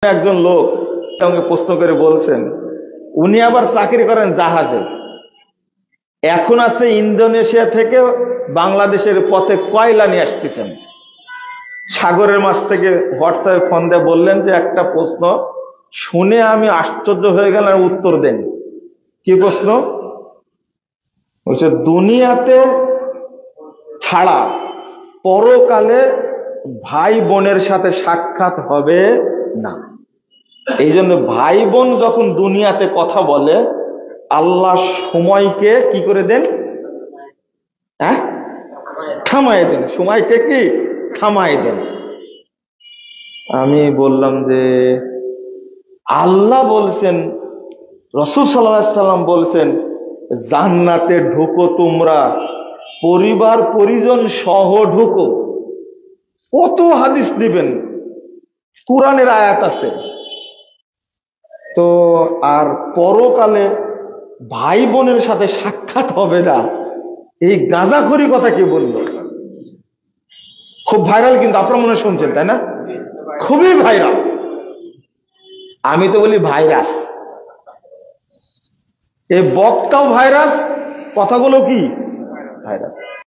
একজন লোক সঙ্গে প্রশ্ন করে বলছেন, উনি আবার চাকরি করেন জাহাজে। এখন আছে ইন্দোনেশিয়া থেকে বাংলাদেশের পথে কয়লা নিয়ে আসতেছেন। সাগরের মাছ থেকে হোয়াটসঅ্যাপে ফোন দিয়ে বললেন যে একটা প্রশ্ন শুনে আমি আশ্চর্য হয়ে গেলাম, উত্তর দেন। কি প্রশ্ন? বলছে দুনিয়াতে ছাড়া পরকালে ভাই বোনের সাথে সাক্ষাৎ হবে না। এই জন্য ভাই বোন যখন দুনিয়াতে কথা বলে আল্লাহ সময়কে কি করে দেন? থামায় দেন। সময়কে কি থামায় দেন। আমি বললাম যে আল্লাহ বলছেন, রাসূল সাল্লাল্লাহু আলাইহি সাল্লাম বলছেন জান্নাতে ঢুকো তোমরা পরিবার পরিজন সহ ঢুকো। কত হাদিস দিবেন, কোরআনের আয়াত আছে। তো আর পরকালে ভাই বোনের সাথে সাক্ষাৎ হবে না, এই গাঁজাখড়ি কথা কি বলল? খুব ভাইরাল, কিন্তু আপনারা মনে শুনছেন তাই না? খুবই ভাইরাল। আমি তো বলি ভাইরাস। এই বক্তাও ভাইরাস, কথাগুলো কি ভাইরাস।